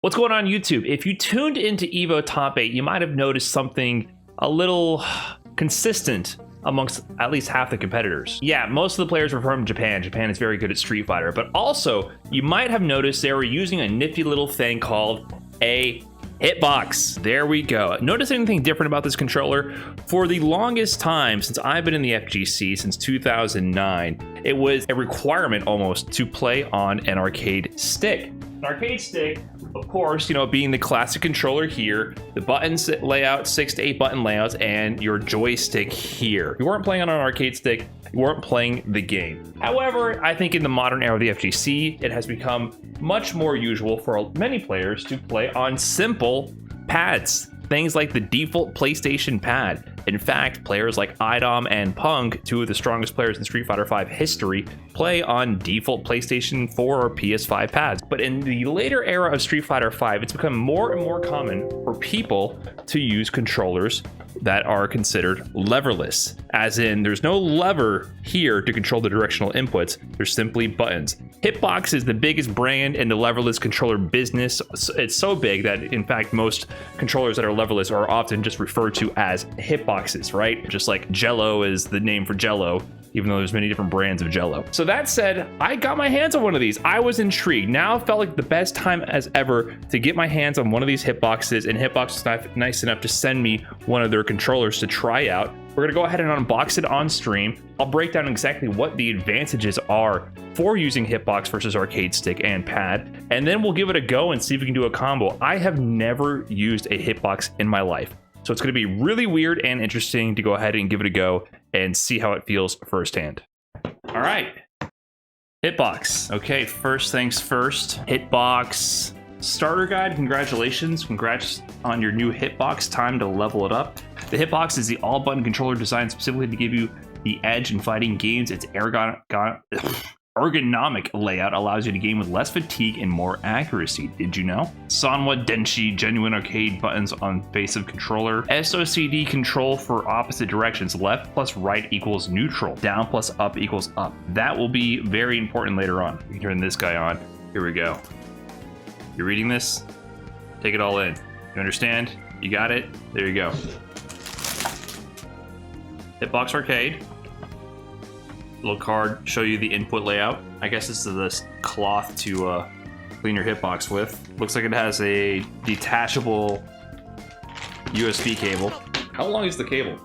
What's going on YouTube? If you tuned into Evo Top 8, you might have noticed something a little consistent amongst at least half the competitors. Yeah, most of the players were from Japan. Japan is very good at Street Fighter, but also you might have noticed they were using a nifty little thing called a Hitbox. There we go. Notice anything different about this controller? For the longest time, since I've been in the FGC since 2009, it was a requirement almost to play on an arcade stick. An arcade stick, of course, you know, being the classic controller here, the buttons layout, 6 to 8 button layouts, and your joystick here. You weren't playing on an arcade stick, you weren't playing the game. However, I think in the modern era of the FGC, it has become much more usual for many players to play on simple pads. Things like the default PlayStation pad. In fact, players like IDOM and Punk, two of the strongest players in Street Fighter V history, play on default PlayStation 4 or PS5 pads. But in the later era of Street Fighter V, it's become more and more common for people to use controllers that are considered leverless, as in there's no lever here to control the directional inputs, there's simply buttons. Hitbox is the biggest brand in the leverless controller business. It's so big that in fact most controllers that are leverless are often just referred to as hitboxes, right? Just like Jello is the name for Jello, even though there's many different brands of Jello. So that said, I got my hands on one of these. I was intrigued. Now it felt like the best time as ever to get my hands on one of these Hitboxes, and Hitbox was nice enough to send me one of their controllers to try out. We're gonna go ahead and unbox it on stream. I'll break down exactly what the advantages are for using Hitbox versus arcade stick and pad, and then we'll give it a go and see if we can do a combo. I have never used a Hitbox in my life, so it's gonna be really weird and interesting to go ahead and give it a go and see how it feels firsthand. All right, Hitbox. Okay, first things first, Hitbox starter guide. Congratulations, congrats on your new Hitbox. Time to level it up. The Hitbox is the all-button controller designed specifically to give you the edge in fighting games. Its ergonomic layout allows you to game with less fatigue and more accuracy. Did you know? Sanwa Denshi genuine arcade buttons on base of controller. SOCD control for opposite directions. Left plus right equals neutral. Down plus up equals up. That will be very important later on. We can turn this guy on. Here we go. You're reading this? Take it all in. You understand? You got it? There you go. Hitbox Arcade. Little card, show you the input layout. I guess this is this cloth to clean your Hitbox with. Looks like it has a detachable USB cable. How long is the cable?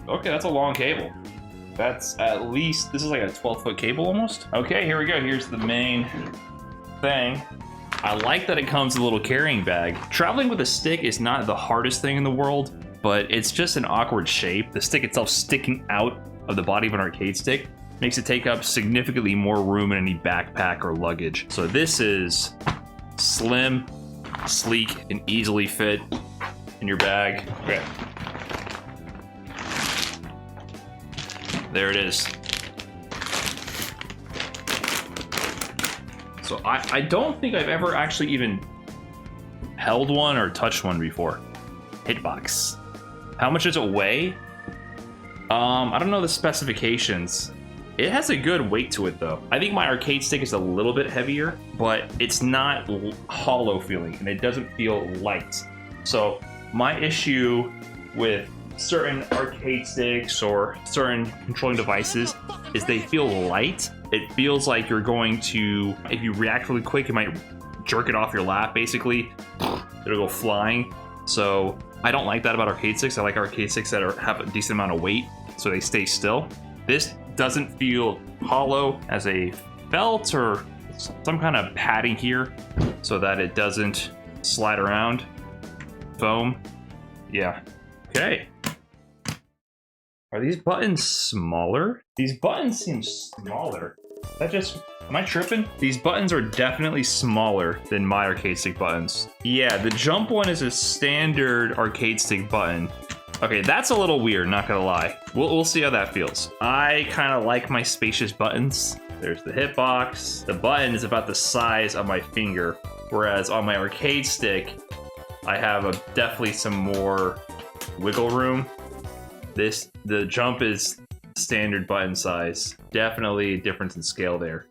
Okay, that's a long cable. That's at least, this is like a 12-foot cable almost. Okay, here we go. Here's the main thing. I like that it comes with a little carrying bag. Traveling with a stick is not the hardest thing in the world, but it's just an awkward shape. The stick itself sticking out of the body of an arcade stick makes it take up significantly more room in any backpack or luggage. So this is slim, sleek, and easily fit in your bag. Okay. There it is. So I don't think I've ever actually even held one or touched one before. Hitbox. How much does it weigh? I don't know the specifications. It has a good weight to it though. I think my arcade stick is a little bit heavier, but it's not hollow feeling and it doesn't feel light. So my issue with certain arcade sticks or certain controlling devices is they feel light. It feels like you're going to, if you react really quick, you might jerk it off your lap basically. It'll go flying. So I don't like that about arcade sticks. I like arcade sticks that have a decent amount of weight so they stay still. This doesn't feel hollow, as a felt or some kind of padding here so that it doesn't slide around. Foam. Yeah. Okay. Are these buttons smaller? These buttons seem smaller. That just, am I tripping? These buttons are definitely smaller than my arcade stick buttons. Yeah, the jump one is a standard arcade stick button. Okay, that's a little weird, not gonna lie. We'll see how that feels. I kind of like my spacious buttons. There's the Hitbox. The button is about the size of my finger, whereas on my arcade stick, I have definitely some more wiggle room. The jump is standard button size. Definitely a difference in scale there.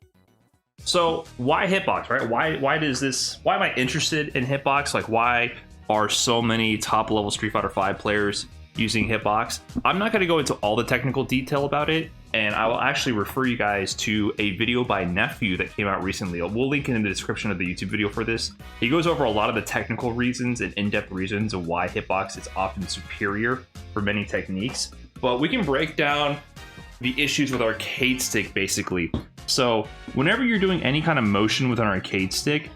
So why Hitbox, right? Why am I interested in Hitbox? Like, why are so many top level Street Fighter V players using Hitbox? I'm not going to go into all the technical detail about it, and I will actually refer you guys to a video by Nephew that came out recently. We'll link it in the description of the YouTube video for this. He goes over a lot of the technical reasons and in-depth reasons of why Hitbox is often superior for many techniques. But we can break down the issues with arcade stick basically. So whenever you're doing any kind of motion with an arcade stick,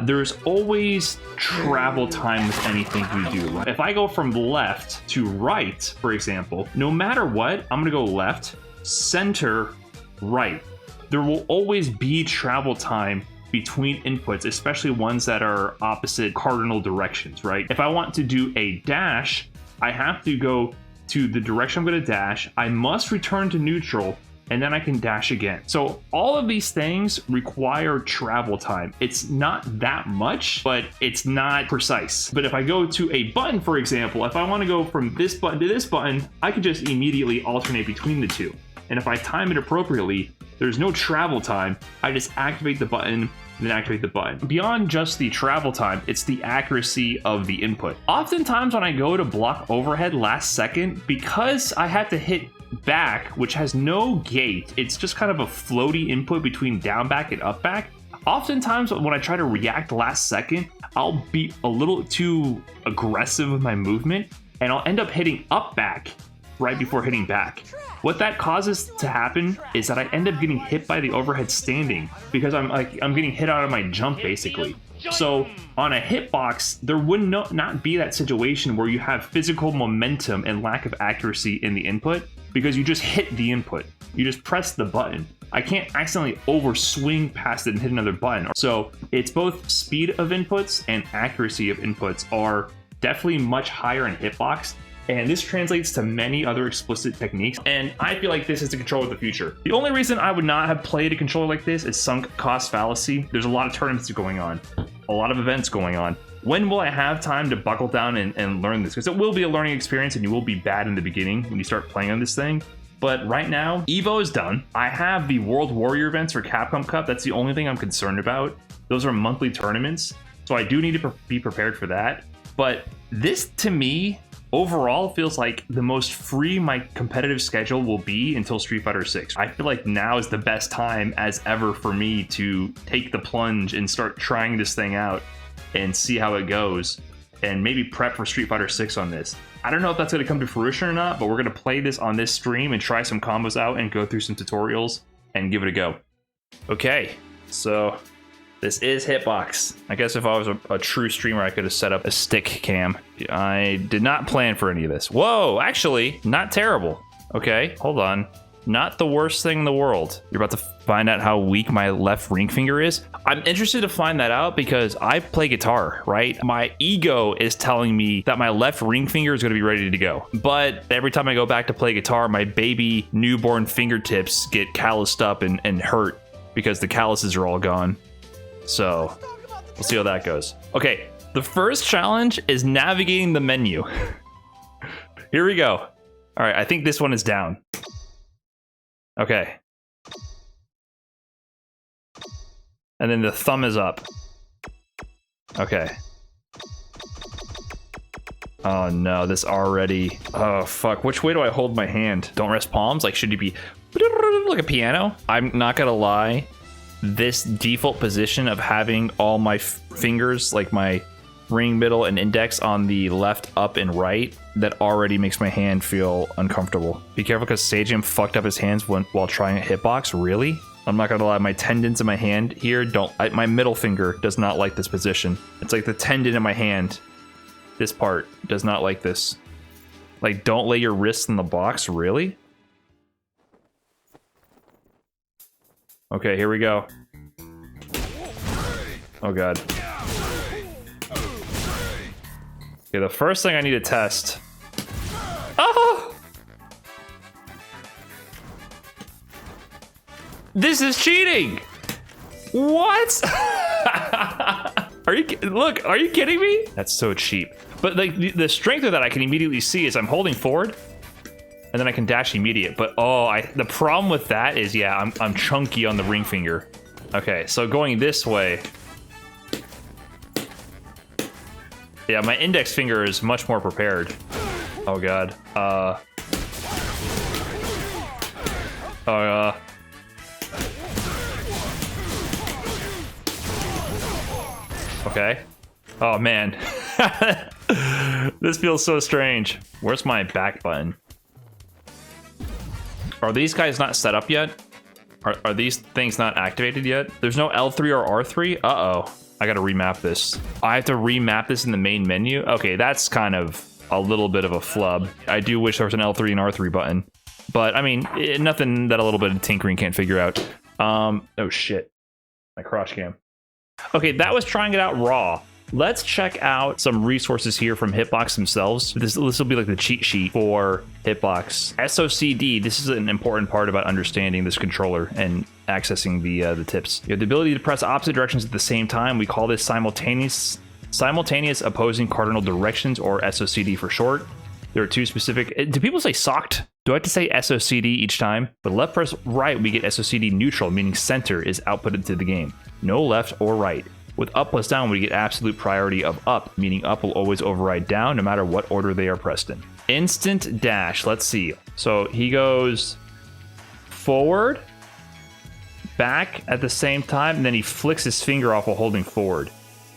there's always travel time with anything you do. If I go from left to right, for example, no matter what, I'm gonna go left, center, right. There will always be travel time between inputs, especially ones that are opposite cardinal directions, right? If I want to do a dash, I have to go to the direction I'm gonna dash. I must return to neutral, and then I can dash again. So all of these things require travel time. It's not that much, but it's not precise. But if I go to a button, for example, if I want to go from this button to this button, I can just immediately alternate between the two. And if I time it appropriately, there's no travel time. I just activate the button, then activate the button. Beyond just the travel time, it's the accuracy of the input. Oftentimes when I go to block overhead last second, because I had to hit back, which has no gate, it's just kind of a floaty input between down back and up back. Oftentimes when I try to react last second, I'll be a little too aggressive with my movement, and I'll end up hitting up back right before hitting back. What that causes to happen is that I end up getting hit by the overhead standing because I'm getting hit out of my jump basically. So on a hitbox, there would not be that situation where you have physical momentum and lack of accuracy in the input because you just hit the input. You just press the button. I can't accidentally overswing past it and hit another button. So it's both speed of inputs and accuracy of inputs are definitely much higher in hitbox. And this translates to many other explicit techniques, and I feel like this is the controller of the future. The only reason I would not have played a controller like this is sunk cost fallacy. There's a lot of tournaments going on, a lot of events going on. When will I have time to buckle down and learn this? Because it will be a learning experience and you will be bad in the beginning when you start playing on this thing. But right now, Evo is done. I have the World Warrior events for Capcom Cup. That's the only thing I'm concerned about. Those are monthly tournaments, so I do need to be prepared for that. But this, to me, overall feels like the most free my competitive schedule will be until Street Fighter 6. I feel like now is the best time as ever for me to take the plunge and start trying this thing out and see how it goes and maybe prep for Street Fighter 6 on this. I don't know if that's going to come to fruition or not, but we're going to play this on this stream and try some combos out and go through some tutorials and give it a go. Okay, so this is Hitbox. I guess if I was a true streamer, I could have set up a stick cam. I did not plan for any of this. Whoa, actually, not terrible. Okay, hold on. Not the worst thing in the world. You're about to find out how weak my left ring finger is. I'm interested to find that out because I play guitar, right? My ego is telling me that my left ring finger is going to be ready to go. But every time I go back to play guitar, my baby newborn fingertips get calloused up and hurt because the calluses are all gone. So we'll see how that goes. Okay, the first challenge is navigating the menu. Here we go. All right, I think this one is down. Okay. And then the thumb is up. Okay. Oh no, this already... Oh fuck, which way do I hold my hand? Don't rest palms? Like, should you be like a piano? I'm not gonna lie. This default position of having all my fingers, like my ring, middle, and index on the left, up, and right, that already makes my hand feel uncomfortable. Be careful because Sajam fucked up his hands while trying a hitbox. Really? I'm not gonna lie, my tendons in my hand here my middle finger does not like this position. It's like the tendon in my hand. This part does not like this. Like, don't lay your wrists in the box, really? Okay, here we go. Oh god. Okay, the first thing I need to test. Oh! This is cheating! What? Are you kidding me? That's so cheap. But like the strength of that I can immediately see is I'm holding forward and then I can dash immediate. But oh, the problem with that is, yeah, I'm chunky on the ring finger. Okay, so going this way. Yeah, my index finger is much more prepared. Oh god. Okay. Oh man. This feels so strange. Where's my back button? Are these guys not set up yet? Are these things not activated yet? There's no L3 or R3? Uh-oh. I gotta remap this. I have to remap this in the main menu? Okay, that's kind of a little bit of a flub. I do wish there was an L3 and R3 button. But, I mean, nothing that a little bit of tinkering can't figure out. Oh shit. My crotch cam. Okay, that was trying it out raw. Let's check out some resources here from Hitbox themselves. This will be like the cheat sheet for Hitbox. SOCD, this is an important part about understanding this controller and accessing the tips. You have the ability to press opposite directions at the same time. We call this simultaneous opposing cardinal directions, or SOCD for short. There are two specific... Do people say socked? Do I have to say SOCD each time? But left press right, we get SOCD neutral, meaning center is outputted to the game. No left or right. With up plus down, we get absolute priority of up, meaning up will always override down no matter what order they are pressed in. Instant dash, let's see. So he goes forward, back at the same time, and then he flicks his finger off while holding forward.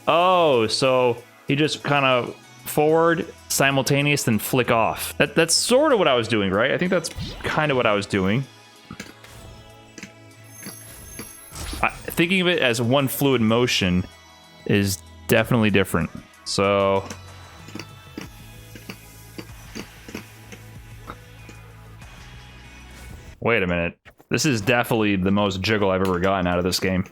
Oh, so he just kind of forward, simultaneous, then flick off. That's sort of what I was doing, right? I think that's kind of what I was doing. Thinking of it as one fluid motion is definitely different. So wait a minute. This is definitely the most jiggle I've ever gotten out of this game.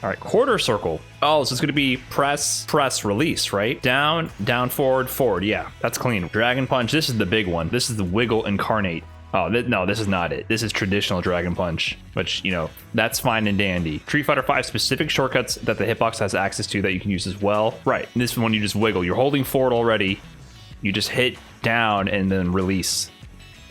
All right, quarter circle. Oh, so it's gonna be press, press, release, right? Down, down, forward, forward. Yeah, that's clean. Dragon punch, this is the big one. This is the wiggle incarnate. Oh, no, this is not it. This is traditional Dragon Punch, which, you know, that's fine and dandy. Street Fighter V specific shortcuts that the Hitbox has access to that you can use as well. Right, this one you just wiggle. You're holding forward already. You just hit down and then release.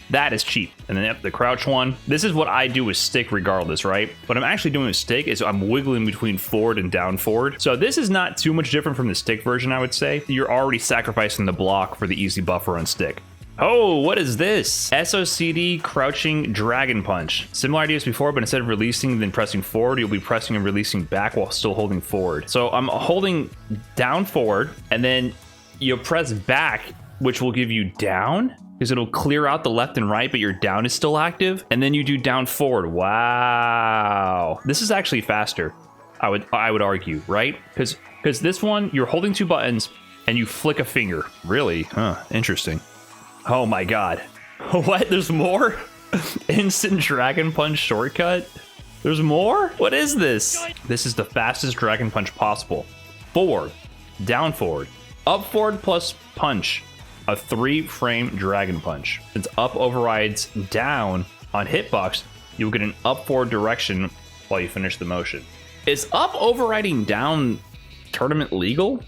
That is cheap. And then the crouch one. This is what I do with stick regardless, right? What I'm actually doing with stick is I'm wiggling between forward and down forward. So this is not too much different from the stick version, I would say. You're already sacrificing the block for the easy buffer on stick. Oh, what is this? SOCD crouching dragon punch. Similar idea as before, but instead of releasing then pressing forward, you'll be pressing and releasing back while still holding forward. So I'm holding down forward, and then you press back, which will give you down, because it'll clear out the left and right, but your down is still active. And then you do down forward. Wow. This is actually faster, I would argue, right? Because this one, you're holding two buttons and you flick a finger. Really? Huh, interesting. Oh my god. What? There's more? Instant Dragon Punch shortcut? There's more? What is this? This is the fastest Dragon Punch possible. Forward, down forward, up forward plus punch. A 3-frame Dragon Punch. Since up overrides down on Hitbox, you'll get an up forward direction while you finish the motion. Is up overriding down tournament legal?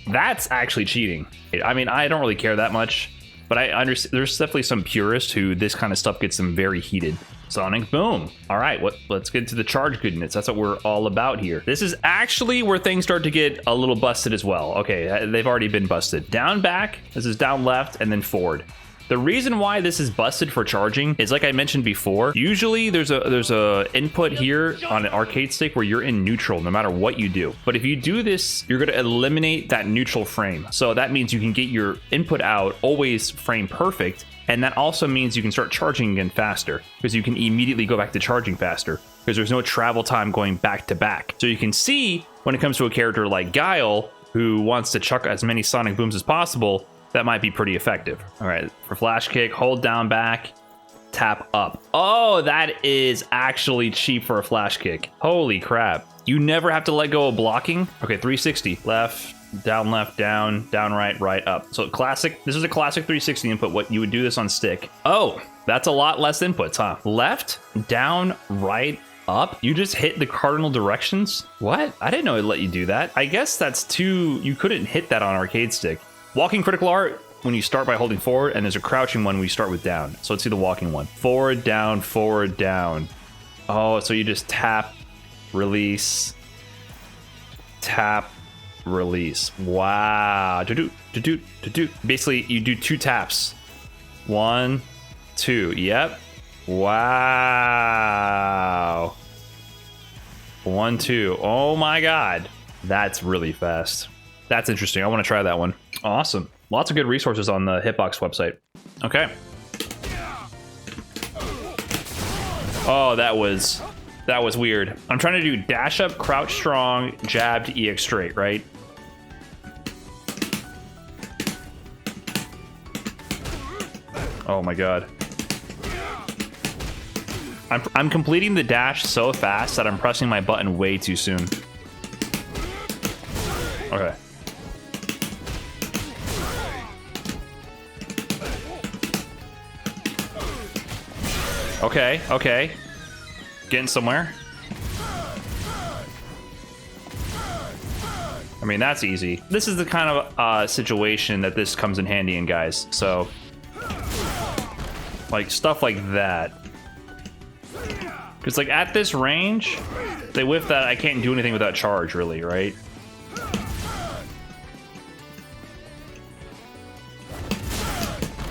That's actually cheating. I mean, I don't really care that much. But I understand there's definitely some purists who this kind of stuff gets them very heated. Sonic boom. All right, let's get to the charge goodness. That's what we're all about here. This is actually where things start to get a little busted as well. Okay, they've already been busted. Down back, this is down left, and then forward. The reason why this is busted for charging is, like I mentioned before, usually there's a input here on an arcade stick where you're in neutral no matter what you do. But if you do this, you're gonna eliminate that neutral frame. So that means you can get your input out always frame perfect. And that also means you can start charging again faster, because you can immediately go back to charging faster because there's no travel time going back to back. So you can see when it comes to a character like Guile, who wants to chuck as many sonic booms as possible, that might be pretty effective. All right, for flash kick, hold down back, tap up. Oh, that is actually cheap for a flash kick. Holy crap. You never have to let go of blocking. Okay, 360, left, down, right, right, up. So classic, this is a classic 360 input, what you would do this on stick. Oh, that's a lot less inputs, huh? Left, down, right, up. You just hit the cardinal directions? What? I didn't know it'd let you do that. I guess that's too, you couldn't hit that on arcade stick. Walking critical art, when you start by holding forward, and there's a crouching one when you start with down. So let's see the walking one. Forward, down, Oh, so you just tap, release, tap, release. Wow. Basically, you do 2 taps. 1, 2. Yep. Wow. 1, 2. Oh my God. That's really fast. That's interesting. I want to try that one. Awesome. Lots of good resources on the Hitbox website. Okay. Oh, that was weird. I'm trying to do dash up, crouch strong, jab to EX straight, right? Oh my God. I'm completing the dash so fast that I'm pressing my button way too soon. Okay. Okay, okay. Getting somewhere. I mean, that's easy. This is the kind of situation that this comes in handy in, guys. So, like, stuff like that. Because, like, at this range, they whiff that I can't do anything without charge, really, right?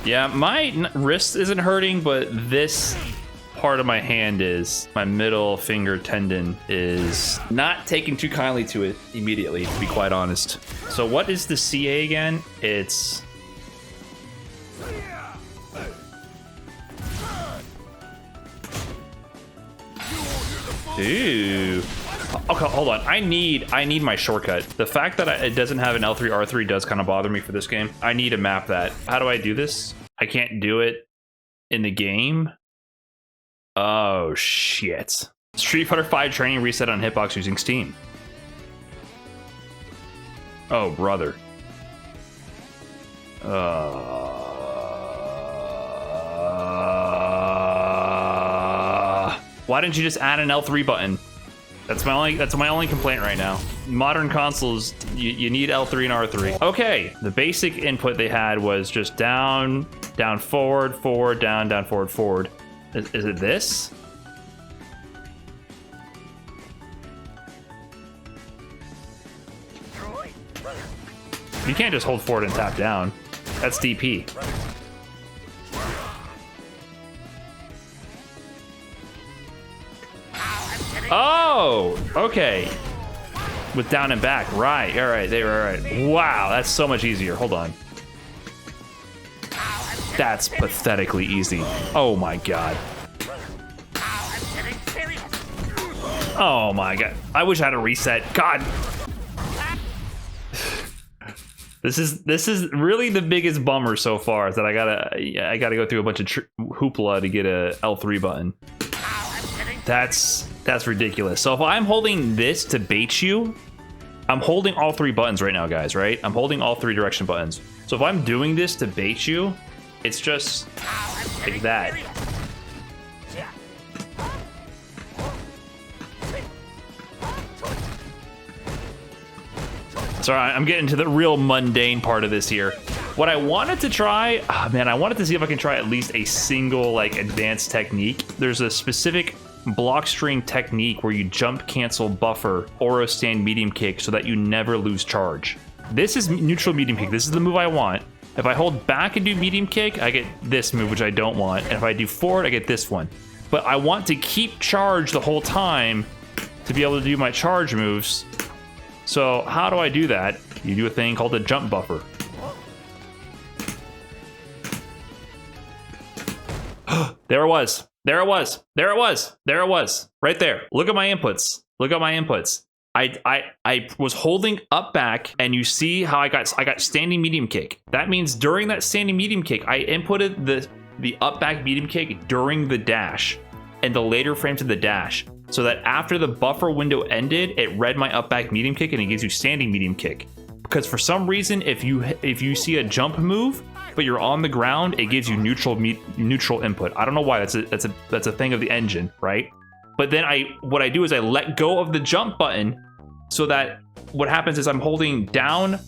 Yeah, my wrist isn't hurting, but this part of my hand is. My middle finger tendon is not taking too kindly to it immediately, to be quite honest. So what is the CA again? It's... Ooh. Okay, hold on. I need my shortcut. The fact that it doesn't have an L3, R3 does kind of bother me for this game. I need to map that. How do I do this? I can't do it in the game. Oh, shit. Street Fighter 5 training reset on Hitbox using Steam. Oh, brother. Why didn't you just add an L3 button? That's my only complaint right now. Modern consoles, you need L3 and R3. Okay, the basic input they had was just down, down, forward, forward, down, down, forward, forward. Is it this? You can't just hold forward and tap down. That's DP. Oh, okay. With down and back, right? All right, they were all right. Wow, that's so much easier. Hold on. That's pathetically easy. Oh my God. Oh my God. I wish I had a reset. God. This is really the biggest bummer so far, is that I gotta go through a bunch of hoopla to get a L3 button. That's ridiculous. So if I'm holding this to bait you, I'm holding all 3 buttons right now, guys, right? I'm holding all 3 direction buttons. So if I'm doing this to bait you, it's just like that. Sorry, I'm getting to the real mundane part of this here. What I wanted to try, man, I wanted to see if I can try at least a single, like, advanced technique. There's a specific block string technique where you jump, cancel, buffer, Oro stand, medium kick so that you never lose charge. This is neutral medium kick. This is the move I want. If I hold back and do medium kick, I get this move, which I don't want. And if I do forward, I get this one. But I want to keep charge the whole time to be able to do my charge moves. So how do I do that? You do a thing called a jump buffer. There it was. There it was. There it was. There it was. Right there. Look at my inputs. Look at my inputs. I was holding up back, and you see how I got standing medium kick. That means during that standing medium kick, I inputted the up back medium kick during the dash and the later frames of the dash, so that after the buffer window ended, it read my up back medium kick and it gives you standing medium kick. Because for some reason, if you see a jump move but you're on the ground, it gives you neutral input. I don't know why. That's a thing of the engine, right? But then what I do is I let go of the jump button, so that what happens is I'm holding down,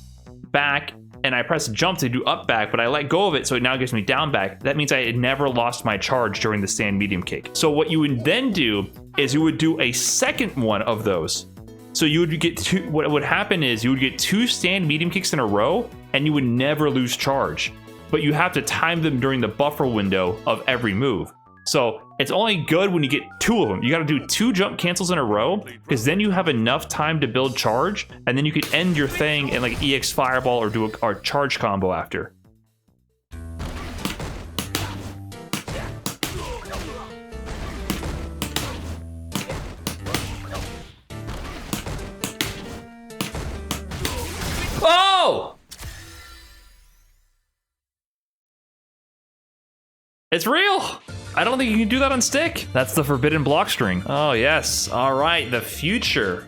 back, and I press jump to do up back, but I let go of it, so it now gives me down back. That means I had never lost my charge during the stand medium kick. So what you would then do is you would do a second one of those. So you would get two, what would happen is you would get 2 stand medium kicks in a row, and you would never lose charge. But you have to time them during the buffer window of every move. So it's only good when you get 2 of them. You got to do 2 jump cancels in a row, because then you have enough time to build charge, and then you can end your thing in like EX Fireball or do a charge combo after. Oh! It's real! I don't think you can do that on stick. That's the forbidden block string. Oh, yes. All right, the future.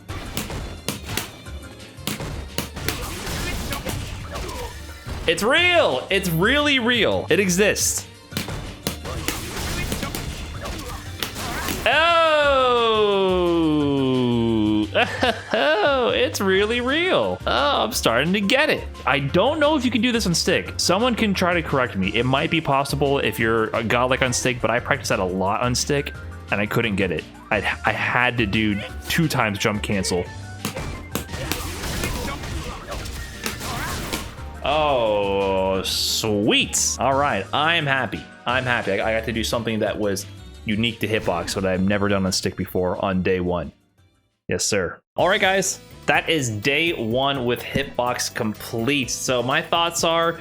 It's real! It's really real. It exists. Oh, it's really real. Oh, I'm starting to get it. I don't know if you can do this on stick. Someone can try to correct me. It might be possible if you're a godlike on stick, but I practice that a lot on stick, and I couldn't get it. I had to do 2 times jump cancel. Oh, sweet. All right, I'm happy. I'm happy. I got to do something that was unique to Hitbox, what I've never done on stick before on day 1. Yes, sir. All right, guys, that is day 1 with Hitbox complete. So my thoughts are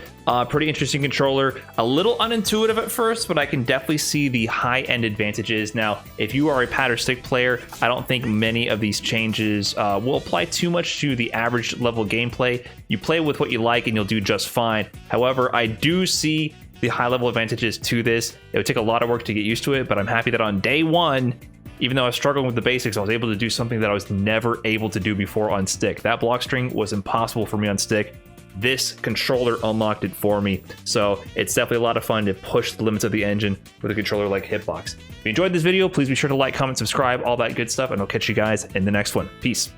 pretty interesting controller, a little unintuitive at first, but I can definitely see the high-end advantages. Now, if you are a pad or stick player, I don't think many of these changes will apply too much to the average level gameplay. You play with what you like and you'll do just fine. However, I do see the high-level advantages to this. It would take a lot of work to get used to it, but I'm happy that on day 1, even though I was struggling with the basics, I was able to do something that I was never able to do before on stick. That block string was impossible for me on stick. This controller unlocked it for me. So it's definitely a lot of fun to push the limits of the engine with a controller like Hitbox. If you enjoyed this video, please be sure to like, comment, subscribe, all that good stuff, and I'll catch you guys in the next one. Peace.